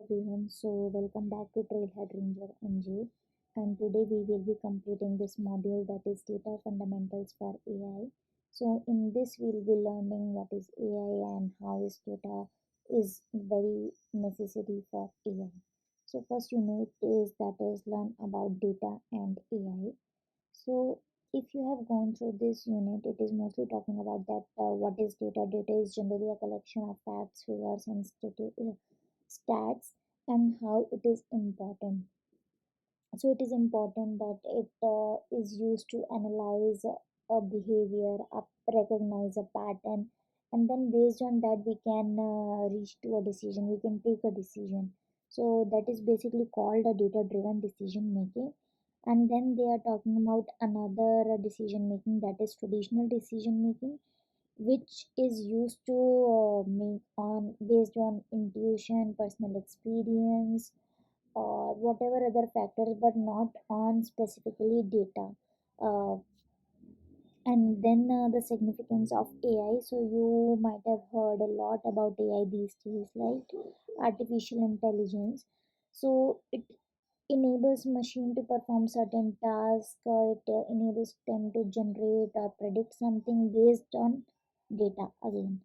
everyone. So, welcome back to Trailhead Ranger NJ. And today we will be completing this module that is data fundamentals for AI. So, in this we'll be learning what is AI and how is data is very necessary for AI. So, first unit is that is learn about data and AI. So, if you have gone through this unit, it is mostly talking about that what is data. Data is generally a collection of facts, figures, and stats, and how it is important. So, it is important that it is used to analyze a behavior, recognize a pattern, and then based on that, we can reach to a decision. We can take a decision. So, that is basically called a data driven decision making. And then they are talking about another decision making, that is traditional decision making, which is used to make on based on intuition, personal experience, or whatever other factors, but not on specifically data. uh, and then the significance of AI. So you might have heard a lot about AI these days, like artificial intelligence. So it enables machine to perform certain tasks. It enables them to generate or predict something based on data again.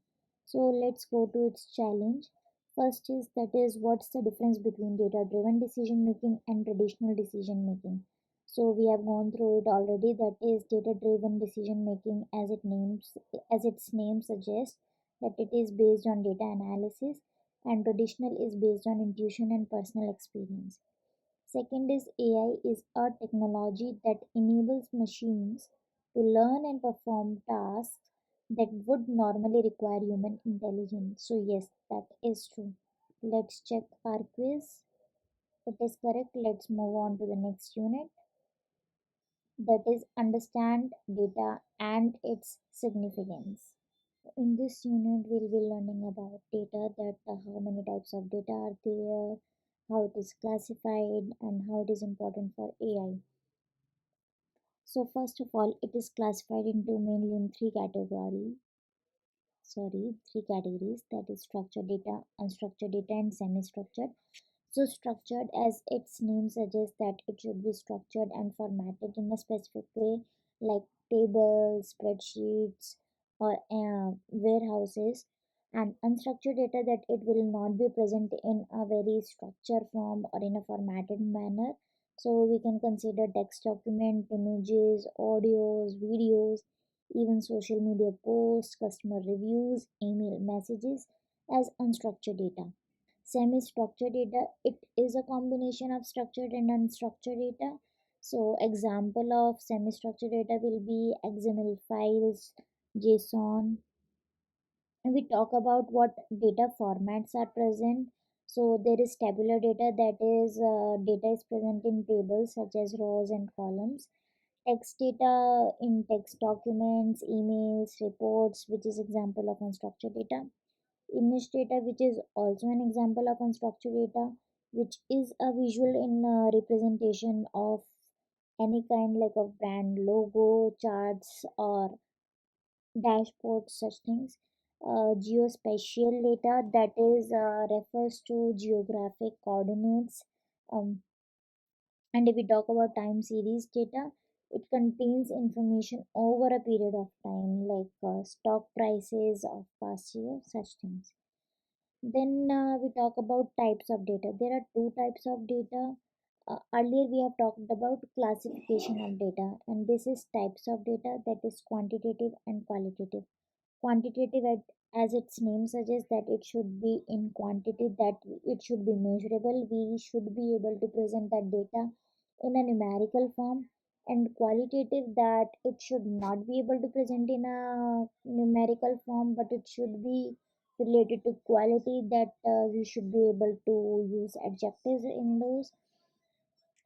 So let's go to its challenge. First is that is what's the difference between data driven decision making and traditional decision making. So we have gone through it already. That is data driven decision making, as its name suggests, that it is based on data analysis, and traditional is based on intuition and personal experience. Second is AI is a technology that enables machines to learn and perform tasks that would normally require human intelligence. So yes, that is true. Let's check our quiz. It is correct. Let's move on to the next unit, that is understand data and its significance. In this unit, we'll be learning about data, that how many types of data are there, how it is classified, and how it is important for AI. So first of all, it is classified into mainly in three categories, that is structured data, unstructured data, and semi-structured. So structured, as its name suggests, that it should be structured and formatted in a specific way, like tables, spreadsheets, or warehouses. And unstructured data, that it will not be present in a very structured form or in a formatted manner. So we can consider text document, images, audios, videos, even social media posts, customer reviews, email messages as unstructured data. Semi-structured data, it is a combination of structured and unstructured data. So example of semi-structured data will be XML files, JSON. And we talk about what data formats are present. So there is tabular data, that is data is present in tables such as rows and columns. Text data in text documents, emails, reports, which is example of unstructured data. Image data, which is also an example of unstructured data, which is a visual in representation of any kind, like a brand logo, charts, or dashboards, such things. Geospatial data, that is refers to geographic coordinates. um, and if we talk about time series data, it contains information over a period of time, like stock prices of past year, such things. Then we talk about types of data. There are two types of data. Earlier we have talked about classification of data, and this is types of data, that is quantitative and qualitative. Quantitative, as its name suggests, that it should be in quantity, that it should be measurable. We should be able to present that data in a numerical form. And qualitative, that it should not be able to present in a numerical form, but it should be related to quality, that we should be able to use adjectives in those.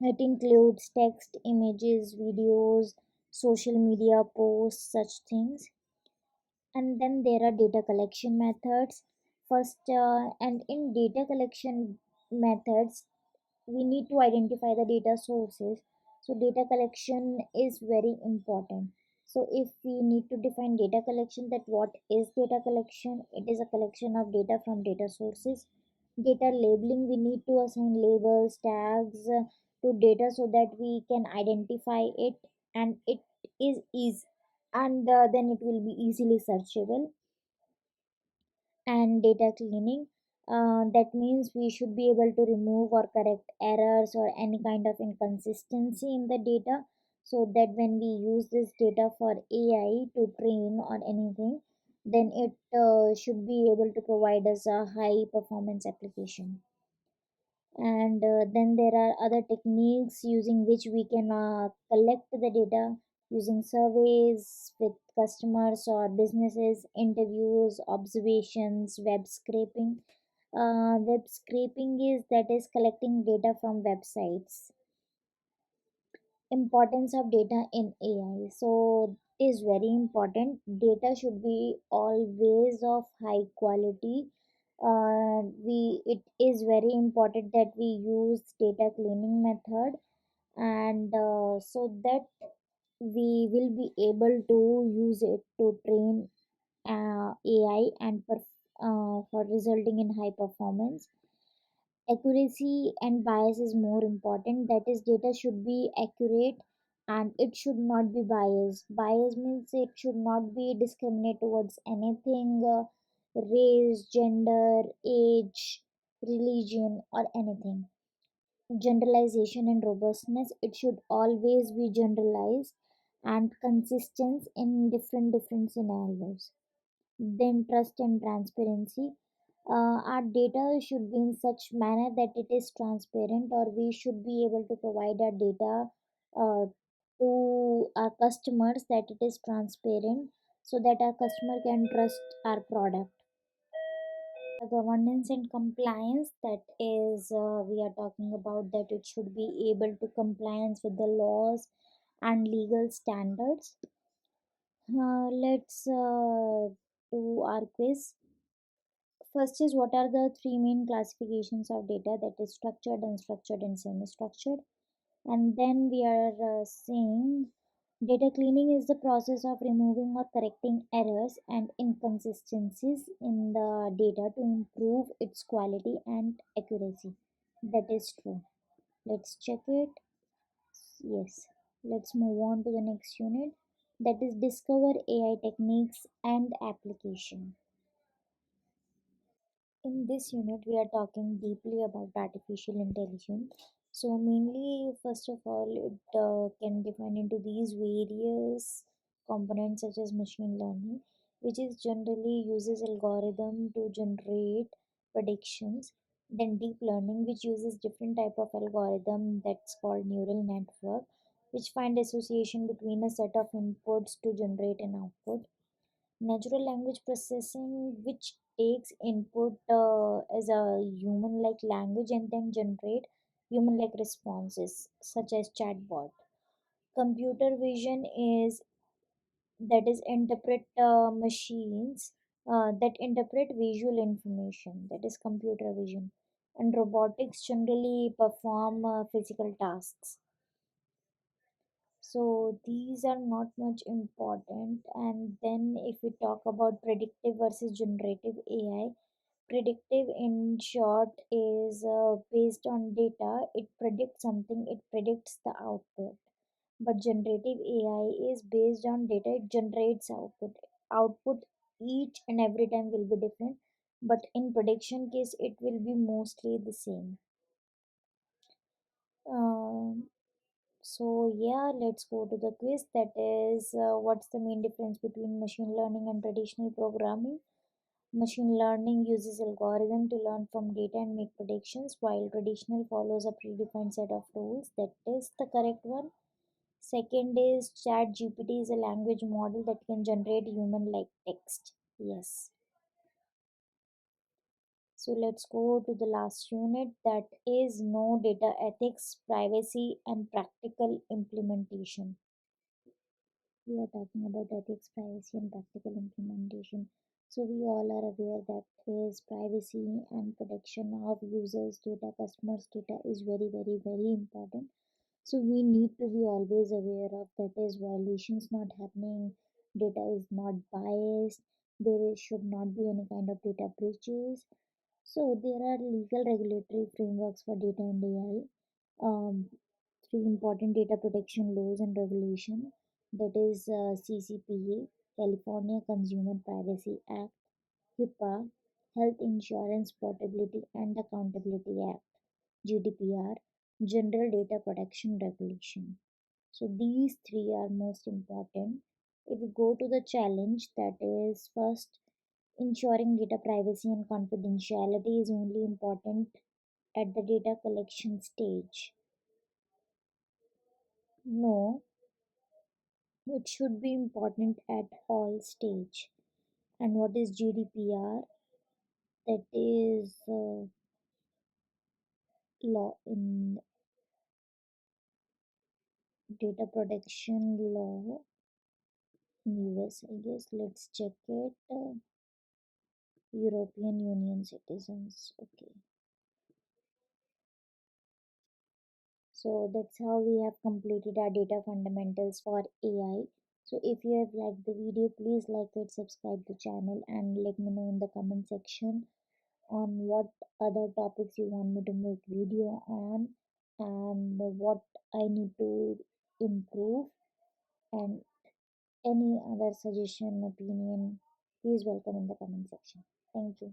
It includes text, images, videos, social media posts, such things. And then there are data collection methods. First, and in data collection methods, we need to identify the data sources. So data collection is very important. So if we need to define data collection, that what is data collection, it is a collection of data from data sources. Data labeling, we need to assign labels, tags to data so that we can identify it, and it is easy, and then it will be easily searchable. And data cleaning, that means we should be able to remove or correct errors or any kind of inconsistency in the data, so that when we use this data for AI to train or anything, then it should be able to provide us a high performance application. And then there are other techniques using which we can collect the data, using surveys with customers or businesses, interviews, observations, web scraping. Web scraping is that is collecting data from websites. Importance of data in AI, so it is very important. Data should be always of high quality. We It is very important that we use data cleaning method, and so that we will be able to use it to train AI and for resulting in high performance. Accuracy and bias is more important. That is, data should be accurate and it should not be biased. Bias means it should not be discriminate towards anything, race, gender, age, religion, or anything. Generalization and robustness, it should always be generalized and consistent in different scenarios. Then trust and transparency, our data should be in such manner that it is transparent, or we should be able to provide our data uh, to our customers that it is transparent, so that our customer can trust our product. Governance and compliance, that is, we are talking about that it should be able to compliance with the laws and legal standards. Let's do our quiz. First is, what are the three main classifications of data, that is structured, unstructured, and semi-structured. And then we are saying data cleaning is the process of removing or correcting errors and inconsistencies in the data to improve its quality and accuracy. That is true. Let's check it. Yes. Let's move on to the next unit, that is discover AI techniques and application. In this unit, we are talking deeply about artificial intelligence. So, mainly, first of all, it can define into these various components such as machine learning, which is generally uses algorithm to generate predictions. Then deep learning, which uses different type of algorithm that's called neural network, which find association between a set of inputs to generate an output. Natural language processing, which takes input as a human like language and then generate human like responses such as chatbot. Computer vision is, that is interpret machines that interpret visual information, that is computer vision. And robotics generally perform physical tasks. So these are not much important. And then if we talk about predictive versus generative AI, predictive in short is based on data, it predicts something, it predicts the output. But generative AI is based on data, it generates output. Output each and every time will be different, but in prediction case it will be mostly the same. Um, So yeah, let's go to the quiz. That is, what's the main difference between machine learning and traditional programming? Machine learning uses algorithm to learn from data and make predictions, while traditional follows a predefined set of rules. That is the correct one. Second is, Chat GPT is a language model that can generate human-like text. Yes. So let's go to the last unit, that is no data ethics, privacy, and practical implementation. We are talking about ethics, privacy, and practical implementation. So we all are aware that is privacy and protection of users' data, customers' data is very important. So we need to be always aware of that is violations not happening, data is not biased, should not be any kind of data breaches. So there are legal regulatory frameworks for data and AI. Three important data protection laws and regulation, that is CCPA, California Consumer Privacy Act, HIPAA, Health Insurance Portability and Accountability Act, GDPR, General Data Protection Regulation. So these three are most important. If we go to the challenge, that is first, ensuring data privacy and confidentiality is only important at the data collection stage. No, it should be important at all stage. And what is GDPR? That is law in data protection law in US, I guess. Let's check it. European Union citizens. Okay. So that's how we have completed our data fundamentals for AI. So if you have liked the video, please like it, subscribe the channel and let me know in the comment section on what other topics you want me to make video on and what I need to improve, and any other suggestion, opinion, please welcome in the comment section. Thank you.